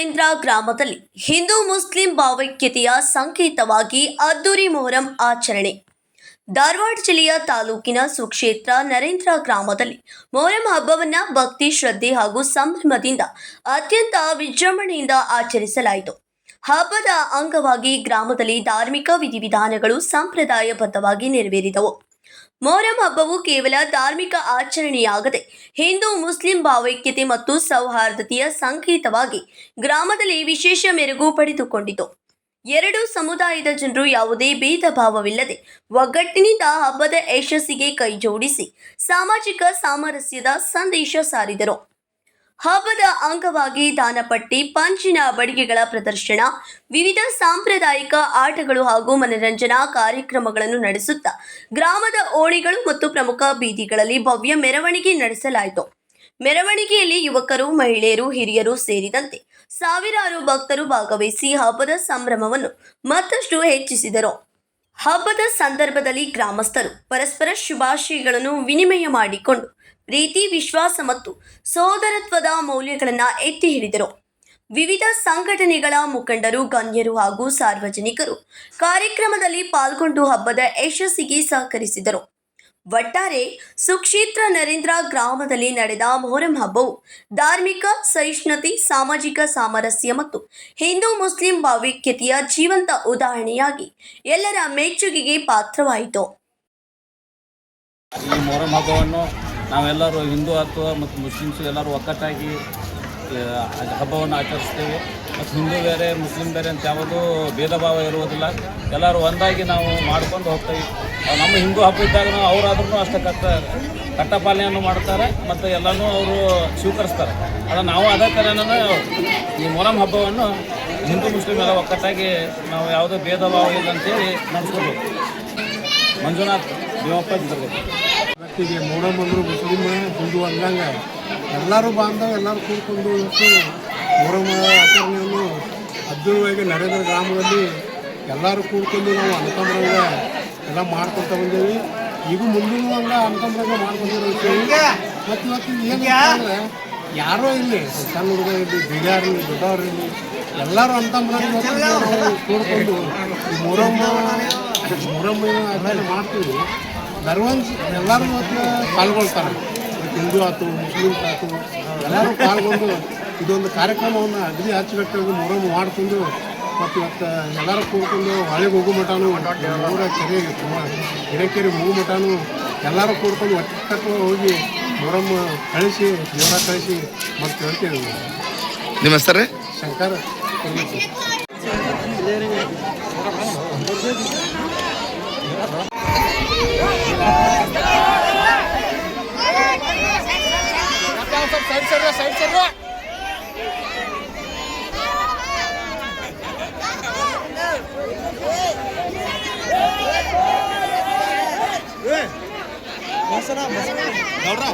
ನರೇಂದ್ರ ಗ್ರಾಮದಲ್ಲಿ ಹಿಂದೂ ಮುಸ್ಲಿಂ ಭಾವೈಕ್ಯತೆಯ ಸಂಕೇತವಾಗಿ ಅದ್ದೂರಿ ಮೊಹರಂ ಆಚರಣೆ. ಧಾರವಾಡ ಜಿಲ್ಲೆಯ ತಾಲೂಕಿನ ಸುಕ್ಷೇತ್ರ ನರೇಂದ್ರ ಗ್ರಾಮದಲ್ಲಿ ಮೊಹರಂ ಹಬ್ಬವನ್ನ ಭಕ್ತಿ ಶ್ರದ್ಧೆ ಹಾಗೂ ಸಂಭ್ರಮದಿಂದ ಅತ್ಯಂತ ವಿಜೃಂಭಣೆಯಿಂದ ಆಚರಿಸಲಾಯಿತು. ಹಬ್ಬದ ಅಂಗವಾಗಿ ಗ್ರಾಮದಲ್ಲಿ ಧಾರ್ಮಿಕ ವಿಧಿವಿಧಾನಗಳು ಸಂಪ್ರದಾಯಬದ್ಧವಾಗಿ ನೆರವೇರಿದವು. ಮೊಹರಂ ಹಬ್ಬವು ಕೇವಲ ಧಾರ್ಮಿಕ ಆಚರಣೆಯಾಗದೆ ಹಿಂದೂ ಮುಸ್ಲಿಂ ಭಾವೈಕ್ಯತೆ ಮತ್ತು ಸೌಹಾರ್ದತೆಯ ಸಂಕೇತವಾಗಿ ಗ್ರಾಮದಲ್ಲಿ ವಿಶೇಷ ಮೆರುಗು ಪಡೆದುಕೊಂಡಿತು. ಎರಡು ಸಮುದಾಯದ ಜನರು ಯಾವುದೇ ಭೇದ ಭಾವವಿಲ್ಲದೆ ಒಗ್ಗಟ್ಟಿನಿಂದ ಹಬ್ಬದ ಯಶಸ್ಸಿಗೆ ಕೈಜೋಡಿಸಿ ಸಾಮಾಜಿಕ ಸಾಮರಸ್ಯದ ಸಂದೇಶ ಸಾರಿದರು. ಹಬ್ಬದ ಅಂಗವಾಗಿ ದಾನಪಟ್ಟಿ, ಪಂಚಿನ ಬಡಿಗೆಗಳ ಪ್ರದರ್ಶನ, ವಿವಿಧ ಸಾಂಪ್ರದಾಯಿಕ ಆಟಗಳು ಹಾಗೂ ಮನರಂಜನಾ ಕಾರ್ಯಕ್ರಮಗಳನ್ನು ನಡೆಸುತ್ತಾ ಗ್ರಾಮದ ಓಣಿಗಳು ಮತ್ತು ಪ್ರಮುಖ ಬೀದಿಗಳಲ್ಲಿ ಭವ್ಯ ಮೆರವಣಿಗೆ ನಡೆಸಲಾಯಿತು. ಮೆರವಣಿಗೆಯಲ್ಲಿ ಯುವಕರು, ಮಹಿಳೆಯರು, ಹಿರಿಯರು ಸೇರಿದಂತೆ ಸಾವಿರಾರು ಭಕ್ತರು ಭಾಗವಹಿಸಿ ಹಬ್ಬದ ಸಂಭ್ರಮವನ್ನು ಮತ್ತಷ್ಟು ಹೆಚ್ಚಿಸಿದರು. ಹಬ್ಬದ ಸಂದರ್ಭದಲ್ಲಿ ಗ್ರಾಮಸ್ಥರು ಪರಸ್ಪರ ಶುಭಾಶಯಗಳನ್ನು ವಿನಿಮಯ ಮಾಡಿಕೊಂಡು ಪ್ರೀತಿ, ವಿಶ್ವಾಸ ಮತ್ತು ಸಹೋದರತ್ವದ ಮೌಲ್ಯಗಳನ್ನು ಎತ್ತಿ ಹಿಡಿದರು. ವಿವಿಧ ಸಂಘಟನೆಗಳ ಮುಖಂಡರು, ಗಣ್ಯರು ಹಾಗೂ ಸಾರ್ವಜನಿಕರು ಕಾರ್ಯಕ್ರಮದಲ್ಲಿ ಪಾಲ್ಗೊಂಡು ಹಬ್ಬದ ಯಶಸ್ಸಿಗೆ ಸಹಕರಿಸಿದರು. ಒಟ್ಟಾರೆ ಸುಕ್ಷೇತ್ರ ನರೇಂದ್ರ ಗ್ರಾಮದಲ್ಲಿ ನಡೆದ ಮೊಹರಂ ಹಬ್ಬವು ಧಾರ್ಮಿಕ ಸಹಿಷ್ಣುತೆ, ಸಾಮಾಜಿಕ ಸಾಮರಸ್ಯ ಮತ್ತು ಹಿಂದೂ ಮುಸ್ಲಿಂ ಭಾವೈಕ್ಯತೆಯ ಜೀವಂತ ಉದಾಹರಣೆಯಾಗಿ ಎಲ್ಲರ ಮೆಚ್ಚುಗೆಗೆ ಪಾತ್ರವಾಯಿತು. ಈ ಮೊಹರಂ ಹಬ್ಬವನ್ನು ನಾವೆಲ್ಲರೂ ಹಿಂದೂ ಅಥವಾ ಮತ್ತು ಮುಸ್ಲಿಮ್ಸ್ ಎಲ್ಲರೂ ಒಗ್ಗಟ್ಟಾಗಿ ಹಬ್ಬವನ್ನು ಆಚರಿಸ್ತೇವೆ. ಮತ್ತು ಹಿಂದೂ ಬೇರೆ ಮುಸ್ಲಿಂ ಬೇರೆ ಅಂತ ಯಾವುದೂ ಭೇದ ಭಾವ ಇರುವುದಿಲ್ಲ. ಎಲ್ಲರೂ ಒಂದಾಗಿ ನಾವು ಮಾಡ್ಕೊಂಡು ಹೋಗ್ತೇವೆ. ನಮ್ಮ ಹಿಂದೂ ಹಬ್ಬ ಇದ್ದಾಗ ಅವರಾದ್ರೂ ಅಷ್ಟೇ ಕಟ್ಟಪಾಲನೆಯನ್ನು ಮಾಡ್ತಾರೆ ಮತ್ತು ಎಲ್ಲನೂ ಅವರು ಸ್ವೀಕರಿಸ್ತಾರೆ. ಅದನ್ನು ನಾವು ಅದೇ ಥರನೇ ಈ ಮೊಹರಂ ಹಬ್ಬವನ್ನು ಹಿಂದೂ ಮುಸ್ಲಿಂ ಎಲ್ಲ ಒಗ್ಗಟ್ಟಾಗಿ ನಾವು ಯಾವುದೋ ಭೇದ ಭಾವ ಇಲ್ಲ ಅಂತೇಳಿ ನಡೆಸ್ಕೊಂಡು ಮಂಜುನಾಥ್ ಭೀಮಪ್ಪ ವ್ಯಕ್ತಿಗೆ ಮೊಹರಂ ಅಂದರು ಮುಸ್ಲಿಂ ಹಿಂದೂ ಅಂದಂಗೆ ಎಲ್ಲರೂ ಬಾಂಧವ ಎಲ್ಲರೂ ಕೂಡ್ಕೊಂಡು ಇವತ್ತು ಮೊಹರಂ ಆಚರಣೆಯನ್ನು ಅದ್ದೂರಿಯಾಗಿ ನರೇಂದ್ರ ಗ್ರಾಮದಲ್ಲಿ ಎಲ್ಲರೂ ಕೂಡ್ಕೊಂಡು ನಾವು ಅಣ್ಣತಮ್ಮರಂಗ ಎಲ್ಲ ಮಾಡ್ಕೊತ ಬಂದೇವಿ. ಈಗ ಮುಂದಿನ ಹಂಗೆ ಅಣ್ಣತಮ್ಮರಂಗ ಮಾಡ್ಕೊಂಡಿರೋದು. ಮತ್ತು ಇವತ್ತು ಏನು ಅಂದರೆ ಯಾರೋ ಇಲ್ಲಿ ಸಣ್ಣ ಹುಡುಗ ಇರಲಿ, ಬಿಜಾರಿರಲಿ, ದೊಡ್ಡವ್ರಿರಲಿ ಎಲ್ಲರೂ ಅಣ್ಣತಮ್ಮರಂಗ ನಾವು ಕೂಡ್ಕೊಂಡು ಈ ಮೊಹರಂ ಆಚರಣೆ ಮಾಡ್ತೀವಿ. ಧರ್ಮಂಸ್ ಎಲ್ಲರೂ ಇವತ್ತು ಪಾಲ್ಗೊಳ್ತಾರೆ. ಹಿಂದೂ ಆಯ್ತು, ಮುಸ್ಲಿಮ್ಸ್ ಆಯ್ತು, ಎಲ್ಲರೂ ಪಾಲ್ಗೊಂಡು ಇದೊಂದು ಕಾರ್ಯಕ್ರಮವನ್ನು ಅಗದಿ ಅಚ್ಚುಕಟ್ಟಾಗಿ ಮೊಹರಂ ಮಾಡಿಕೊಂಡು ಮತ್ತು ಇವತ್ತು ಎಲ್ಲರೂ ಕೂಡ್ಕೊಂಡು ಹೊಳೆಗೆ ಹೋಗೋ ಮಠನೂ ಊರ ಕೆರೆ ಹಿರೇಕೆರೆ ಮೂಗು ಮಠನೂ ಎಲ್ಲರೂ ಕೂಡ್ಕೊಂಡು ಒಟ್ಟಕ್ಕೆ ಹೋಗಿ ಮೊಹರಂ ಕಳಿಸಿ ಜೀವನ ಕಳಿಸಿ ಮತ್ತು ಹೇಳ್ತೇವೆ. ನಿಮ್ಮ ಹೆಸರು? ಶಂಕರ್. ಸೈಡ್ ನೋಡ್ರ